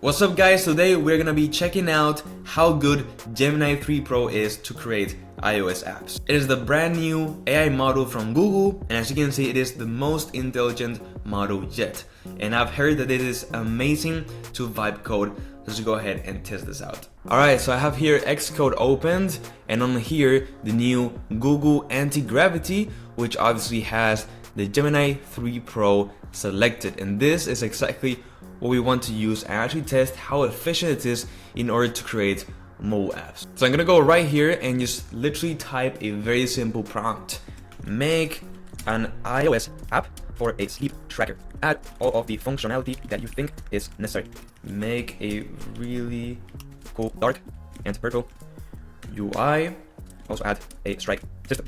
What's up guys, today we're gonna be checking out how good Gemini 3 Pro is to create iOS apps. It is the brand new AI model from Google, and as you can see, it is the most intelligent model yet. And I've heard that it is amazing to vibe code. Let's go ahead and test this out. Alright, so I have here xcode opened, and on here the new Google anti-gravity, which obviously has the Gemini 3 Pro selected, and this is exactly what we want to use and actually test how efficient it is in order to create mobile apps. So I'm gonna go right here and just literally type a very simple prompt. Make an iOS app for a sleep tracker. Add all of the functionality that you think is necessary. Make a really cool dark and purple UI. Also add a strike system.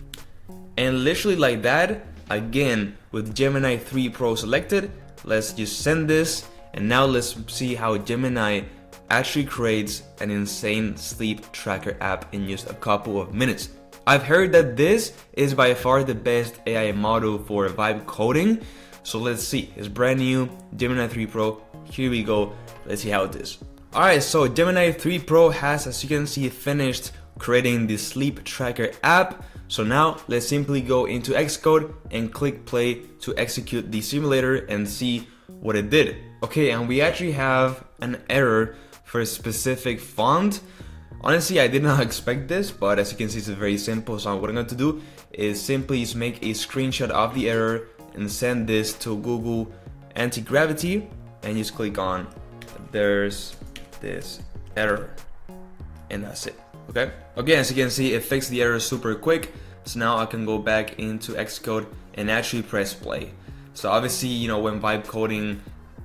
And literally like that, again, with Gemini 3 Pro selected, let's just send this. And now let's see how Gemini actually creates an insane sleep tracker app in just a couple of minutes. I've heard that this is by far the best AI model for vibe coding. So let's see, it's brand new, Gemini 3 Pro, here we go, let's see how it is. Alright, so Gemini 3 Pro has, as you can see, finished creating the sleep tracker app. So now let's simply go into xcode and click play to execute the simulator and see what it did. Okay, and we actually have an error for a specific font. Honestly, I did not expect this, but as you can see, it's very simple. So what I'm going to do is simply just make a screenshot of the error and send this to Google anti-gravity, and just click on there's this error, and that's it. Okay, as you can see, it fixed the error super quick. So now I can go back into xcode and actually press play. So obviously, you know, when vibe coding,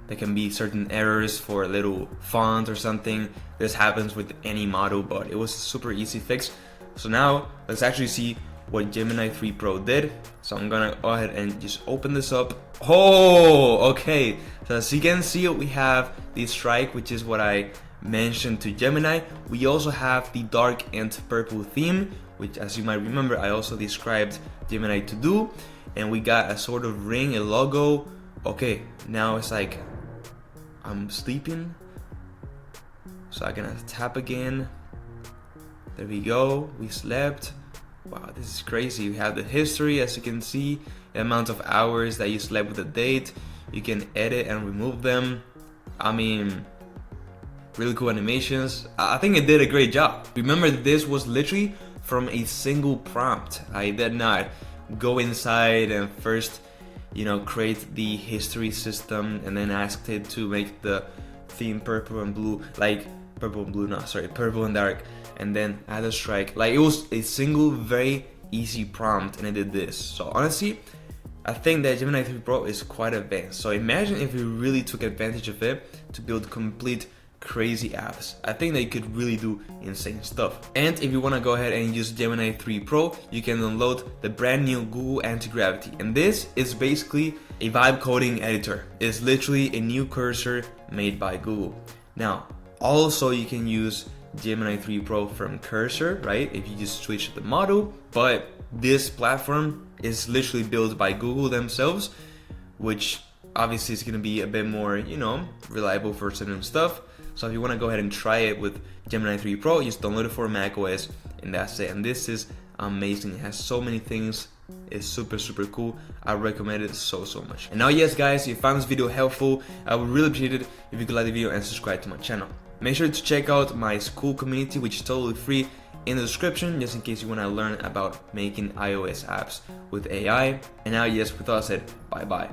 there can be certain errors for a little font or something. This happens with any model, but it was a super easy fix. So now let's actually see what Gemini 3 Pro did. So I'm gonna go ahead and just open this up. Oh, okay. So as you can see, we have the strike, which is what I mentioned to Gemini. We also have the dark and purple theme, which, as you might remember, I also described Gemini to do. And we got a sort of ring, a logo. Okay, now it's like I'm sleeping. So I'm gonna tap again. There we go, we slept. Wow, this is crazy. We have the history, as you can see, the amount of hours that you slept with the date. You can edit and remove them. I mean, really cool animations. I think it did a great job. Remember, this was literally from a single prompt. I did not go inside and first, you know, create the history system and then asked it to make the theme purple and blue, like purple and blue, no, sorry, purple and dark, and then add a strike. Like, it was a single very easy prompt and it did this. So honestly, I think that Gemini 3 Pro is quite advanced. So imagine if you really took advantage of it to build complete crazy apps. I think that you could really do insane stuff. And if you want to go ahead and use Gemini 3 Pro, you can download the brand new Google anti-gravity, and this is basically a vibe coding editor. It's literally a new cursor made by Google. Now also you can use Gemini 3 Pro from cursor, right, if you just switch the model, but this platform is literally built by Google themselves, which obviously is going to be a bit more, you know, reliable for certain stuff. So if you want to go ahead and try it with Gemini 3 Pro, just download it for macOS, and that's it. And this is amazing. It has so many things. It's super cool. I recommend it so much. And now, yes guys, if you found this video helpful, I would really appreciate it if you could like the video and subscribe to my channel. Make sure to check out my school community, which is totally free, in the description, just in case you want to learn about making iOS apps with AI. And now, yes, with all that said, bye bye.